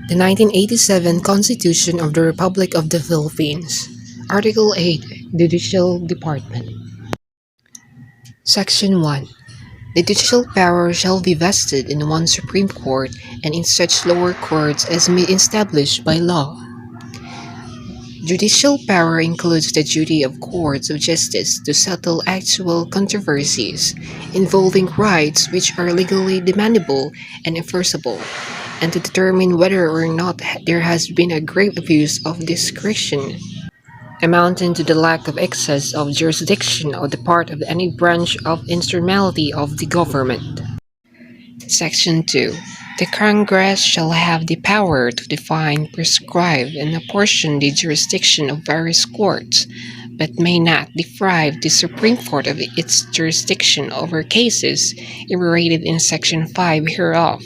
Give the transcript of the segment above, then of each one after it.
The 1987 Constitution of the Republic of the Philippines. Article 8. Judicial Department. Section 1. The judicial power shall be vested in one Supreme Court and in such lower courts as may be established by law. Judicial power includes the duty of courts of justice to settle actual controversies involving rights which are legally demandable and enforceable, and to determine whether or not there has been a grave abuse of discretion, amounting to the lack of excess of jurisdiction on the part of any branch of instrumentality of the government. Section 2. The Congress shall have the power to define, prescribe, and apportion the jurisdiction of various courts, but may not deprive the Supreme Court of its jurisdiction over cases enumerated in Section 5 hereof.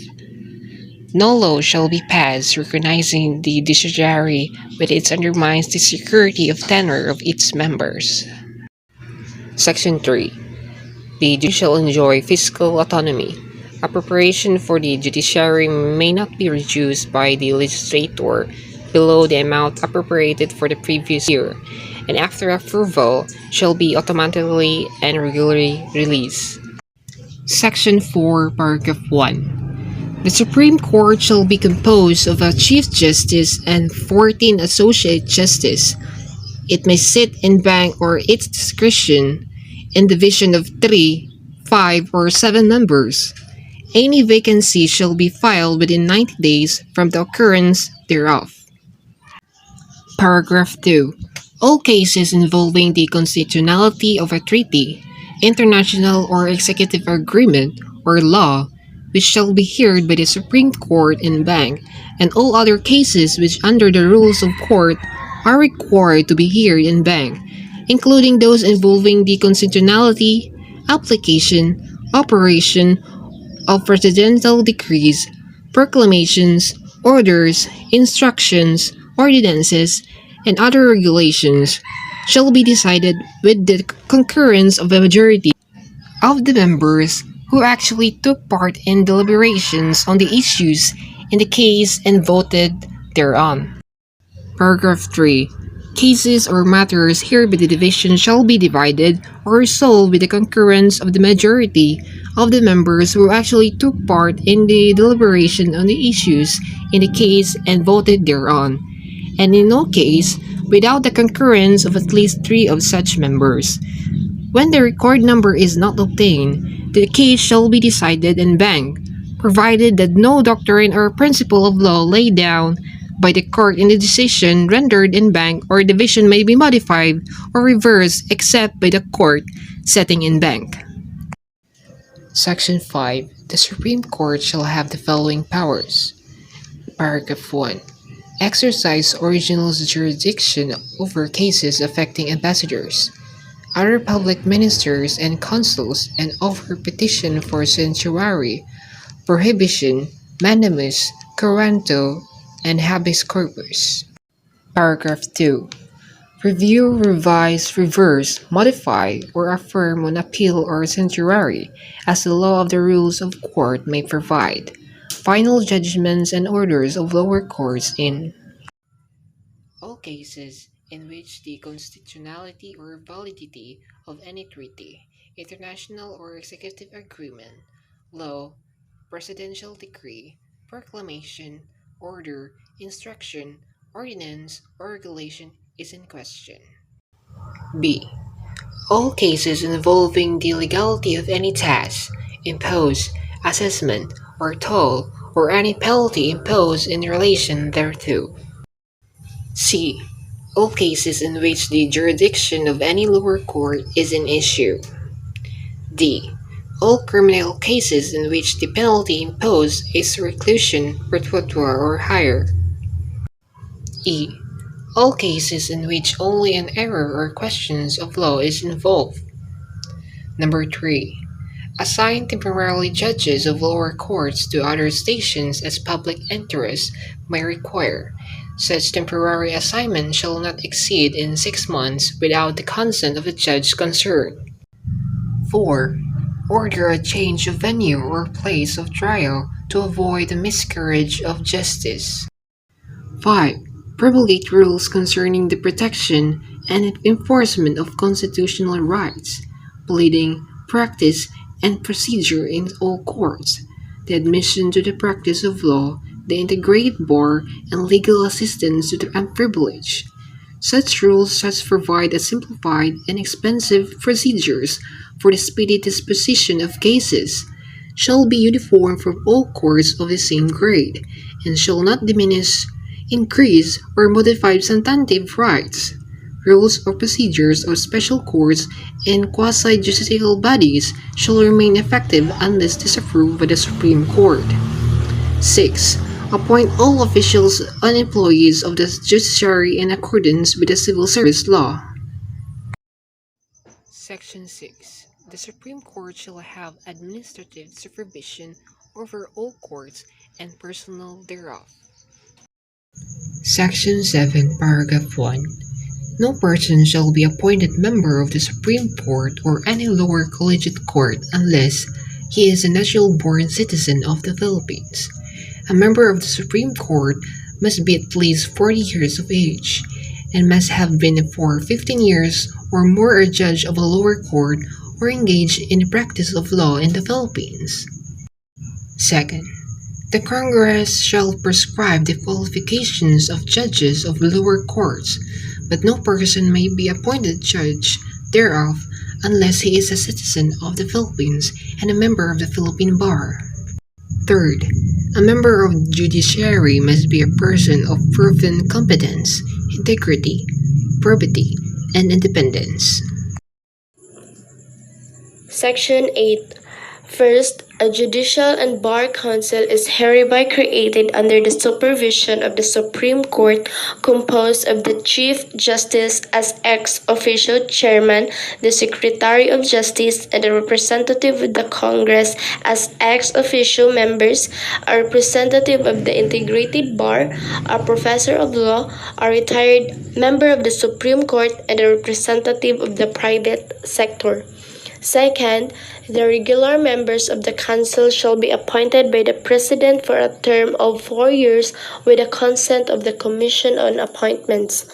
No law shall be passed recognizing the judiciary, but it undermines the security of tenure of its members. Section 3. The judicial enjoy fiscal autonomy. Appropriation for the judiciary may not be reduced by the legislature below the amount appropriated for the previous year, and after approval shall be automatically and regularly released. Section 4, Paragraph 1. The Supreme Court shall be composed of a Chief Justice and 14 Associate Justices. It may sit in bank or its discretion in division of 3, 5, or 7 members. Any vacancy shall be filed within 90 days from the occurrence thereof. Paragraph 2. All cases involving the constitutionality of a treaty, international or executive agreement, or law, which shall be heard by the Supreme Court in bank, and all other cases which under the rules of court are required to be heard in bank, including those involving the constitutionality, application, operation of presidential decrees, proclamations, orders, instructions, ordinances, and other regulations, shall be decided with the concurrence of a majority of the members who actually took part in deliberations on the issues in the case and voted thereon. Paragraph 3. Cases or matters hereby the division shall be divided or resolved with the concurrence of the majority of the members who actually took part in the deliberation on the issues in the case and voted thereon, and in no case without the concurrence of at least 3 of such members. When the required number is not obtained, the case shall be decided in bank, provided that no doctrine or principle of law laid down by the court in the decision rendered in bank or division may be modified or reversed except by the court setting in bank. Section 5. The Supreme Court shall have the following powers. Paragraph 1. Exercise original jurisdiction over cases affecting ambassadors, other public ministers and consuls, and over petition for certiorari, prohibition, mandamus, coranto, and habeas corpus. Paragraph 2. Review, revise, reverse, modify, or affirm on appeal or certiorari, as the law of the rules of court may provide, final judgments and orders of lower courts in all cases in which the constitutionality or validity of any treaty, international or executive agreement, law, presidential decree, proclamation, order, instruction, ordinance, or regulation is in question. B. All cases involving the legality of any tax, imposed, assessment, or toll, or any penalty imposed in relation thereto. C. All cases in which the jurisdiction of any lower court is in issue. D. All criminal cases in which the penalty imposed is reclusion, perpetua, or higher. E. All cases in which only an error or questions of law is involved. Number 3. Assign temporarily judges of lower courts to other stations as public interest may require. Such temporary assignment shall not exceed in 6 months without the consent of the judge concerned. 4. Order a change of venue or place of trial to avoid a miscarriage of justice. 5. Promulgate rules concerning the protection and enforcement of constitutional rights, pleading, practice, and procedure in all courts, the admission to the practice of law, the integrated bar, and legal assistance to the unprivileged. Such rules such provide a simplified and expensive procedures for the speedy disposition of cases, shall be uniform for all courts of the same grade, and shall not diminish, increase, or modify substantive rights. Rules or procedures of special courts and quasi-judicial bodies shall remain effective unless disapproved by the Supreme Court. 6. Appoint all officials and employees of the judiciary in accordance with the civil service law. Section 6. The Supreme Court shall have administrative supervision over all courts and personnel thereof. Section 7, Paragraph 1. No person shall be appointed member of the Supreme Court or any lower collegiate court unless he is a natural-born citizen of the Philippines. A member of the Supreme Court must be at least 40 years of age and must have been for 15 years or more a judge of a lower court or engaged in the practice of law in the Philippines. Second, the Congress shall prescribe the qualifications of judges of lower courts, but no person may be appointed judge thereof unless he is a citizen of the Philippines and a member of the Philippine Bar. Third, a member of the judiciary must be a person of proven competence, integrity, probity, and independence. Section 8. First, a judicial and bar council is hereby created under the supervision of the Supreme Court, composed of the Chief Justice as ex officio chairman, the Secretary of Justice, and a representative of the Congress as ex officio members, a representative of the integrated bar, a professor of law, a retired member of the Supreme Court, and a representative of the private sector. Second, the regular members of the council shall be appointed by the President for a term of 4 years with the consent of the Commission on Appointments.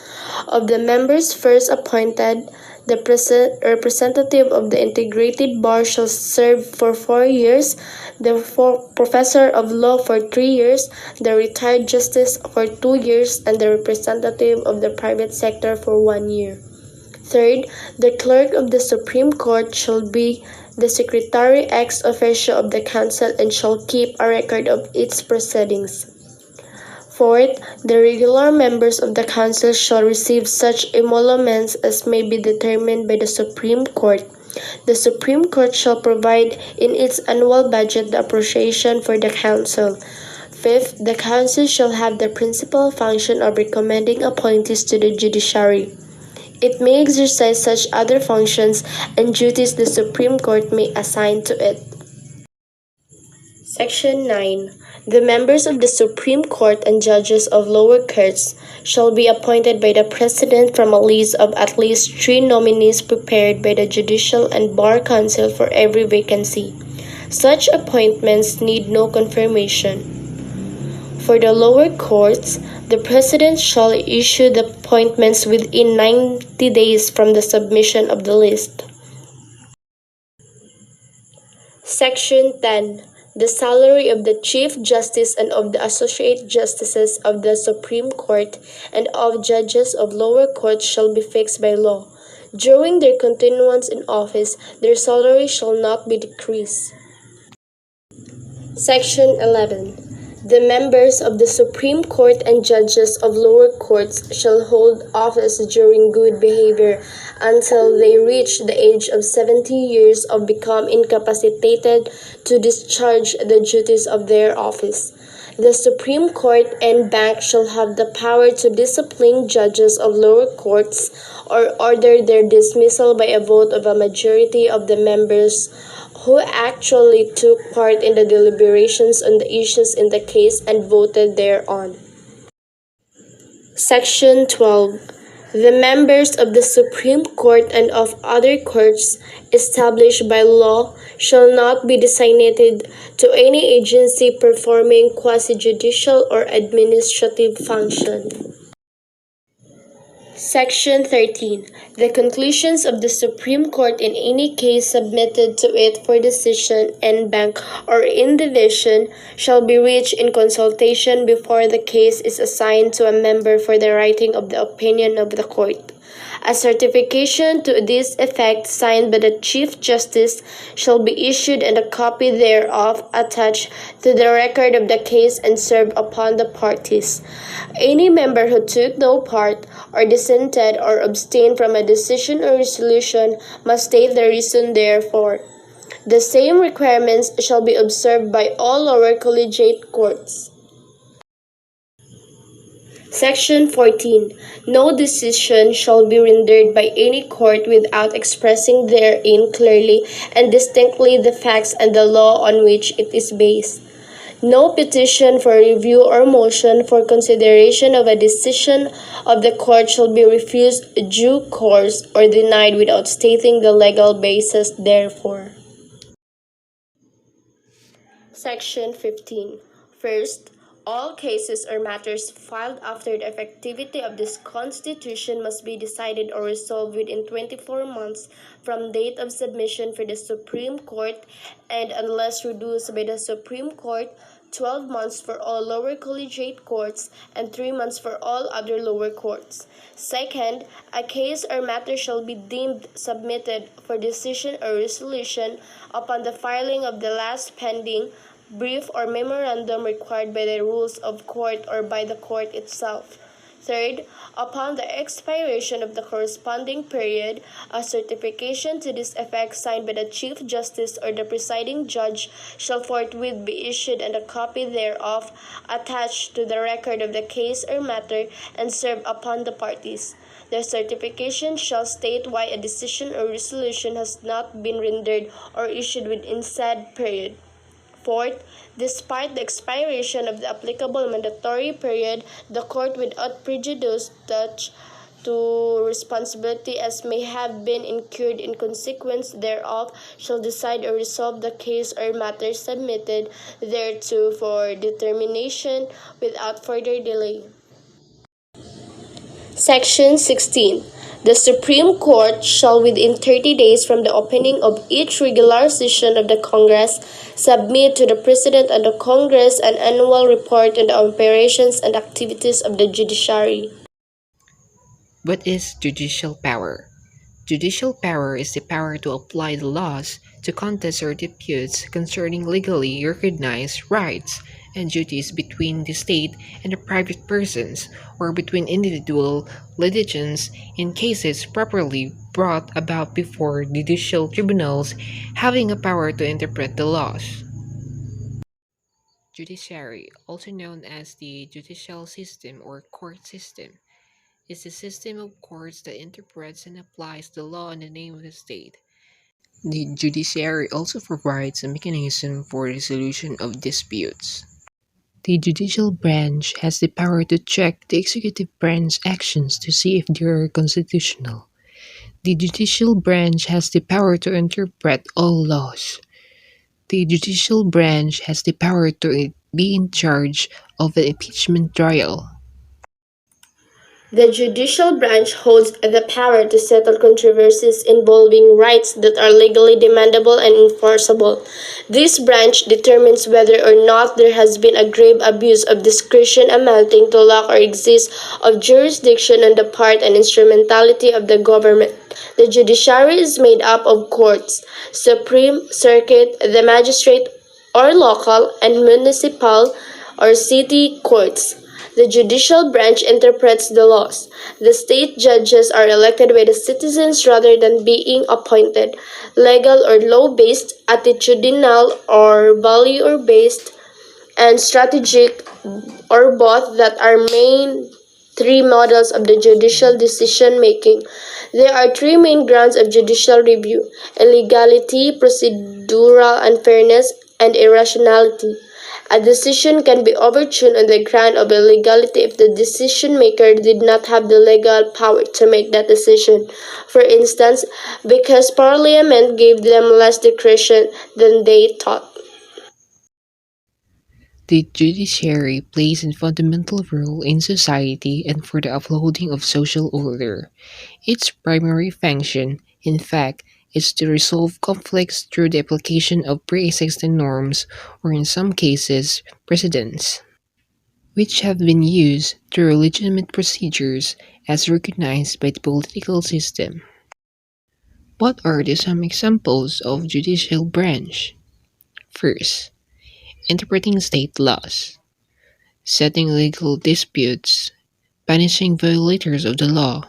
Of the members first appointed, the representative of the integrated bar shall serve for 4 years, the professor of law for 3 years, the retired justice for 2 years, and the representative of the private sector for 1 year. Third, the clerk of the Supreme Court shall be the secretary ex officio of the council and shall keep a record of its proceedings. Fourth, the regular members of the council shall receive such emoluments as may be determined by the Supreme Court. The Supreme Court shall provide in its annual budget the appropriation for the council. Fifth, the council shall have the principal function of recommending appointees to the judiciary. It may exercise such other functions and duties the Supreme Court may assign to it. Section 9. The members of the Supreme Court and judges of lower courts shall be appointed by the President from a list of at least 3 nominees prepared by the Judicial and Bar Council for every vacancy. Such appointments need no confirmation. For the lower courts, the President shall issue the appointments within 90 days from the submission of the list. Section 10. The salary of the Chief Justice and of the Associate Justices of the Supreme Court and of judges of lower courts shall be fixed by law. During their continuance in office, their salary shall not be decreased. Section 11. The members of the Supreme Court and judges of lower courts shall hold office during good behavior until they reach the age of 70 years or become incapacitated to discharge the duties of their office. The Supreme Court and Bank shall have the power to discipline judges of lower courts or order their dismissal by a vote of a majority of the members who actually took part in the deliberations on the issues in the case and voted thereon. Section 12. The members of the Supreme Court and of other courts established by law shall not be designated to any agency performing quasi-judicial or administrative function. Section 13. The conclusions of the Supreme Court in any case submitted to it for decision en banc or in division shall be reached in consultation before the case is assigned to a member for the writing of the opinion of the court. A certification to this effect signed by the Chief Justice shall be issued and a copy thereof attached to the record of the case and served upon the parties. Any member who took no part or dissented or abstained from a decision or resolution must state the reason therefor. The same requirements shall be observed by all lower collegiate courts. Section 14. No decision shall be rendered by any court without expressing therein clearly and distinctly the facts and the law on which it is based. No petition for review or motion for consideration of a decision of the court shall be refused due course or denied without stating the legal basis therefor. Section 15. First, all cases or matters filed after the effectivity of this Constitution must be decided or resolved within 24 months from date of submission for the Supreme Court, and unless reduced by the Supreme Court, 12 months for all lower collegiate courts, and 3 months for all other lower courts. Second, a case or matter shall be deemed submitted for decision or resolution upon the filing of the last pending brief or memorandum required by the rules of court or by the court itself. Third, upon the expiration of the corresponding period, a certification to this effect signed by the Chief Justice or the presiding judge shall forthwith be issued and a copy thereof attached to the record of the case or matter and served upon the parties. The certification shall state why a decision or resolution has not been rendered or issued within said period. Fourth, despite the expiration of the applicable mandatory period, the court without prejudice to responsibility as may have been incurred in consequence thereof shall decide or resolve the case or matter submitted thereto for determination without further delay. Section 16. The Supreme Court shall within 30 days from the opening of each regular session of the Congress submit to the President of the Congress an annual report on the operations and activities of the judiciary. What is judicial power? Judicial power is the power to apply the laws to contests or disputes concerning legally recognized rights and duties between the state and the private persons or between individual litigants in cases properly brought about before judicial tribunals having a power to interpret the laws. Judiciary, also known as the judicial system or court system, is a system of courts that interprets and applies the law in the name of the state. The judiciary also provides a mechanism for resolution of disputes. The judicial branch has the power to check the executive branch's actions to see if they are constitutional. The judicial branch has the power to interpret all laws. The judicial branch has the power to be in charge of an impeachment trial. The judicial branch holds the power to settle controversies involving rights that are legally demandable and enforceable. This branch determines whether or not there has been a grave abuse of discretion amounting to lack or exist of jurisdiction on the part and instrumentality of the government. The judiciary is made up of courts, Supreme, Circuit, the magistrate or local, and municipal or city courts. The judicial branch interprets the laws. The state judges are elected by the citizens rather than being appointed. Legal or law-based, attitudinal or value-based, and strategic or both that are main three models of the judicial decision making. There are three main grounds of judicial review: illegality, procedural unfairness, and irrationality. A decision can be overturned on the ground of illegality if the decision maker did not have the legal power to make that decision. For instance, because Parliament gave them less discretion than they thought. The judiciary plays a fundamental role in society and for the upholding of social order. Its primary function, in fact, is to resolve conflicts through the application of pre-existing norms or in some cases precedents, which have been used through legitimate procedures as recognized by the political system. What are some examples of judicial branch? First, interpreting state laws, setting legal disputes, punishing violators of the law,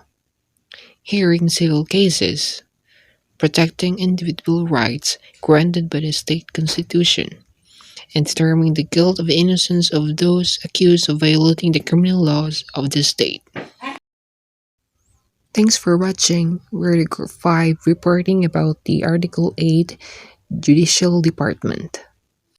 hearing civil cases, protecting individual rights granted by the state constitution, and determining the guilt of innocence of those accused of violating the criminal laws of the state. Thanks for watching. We're the Group 5 reporting about the Article 8 Judicial Department.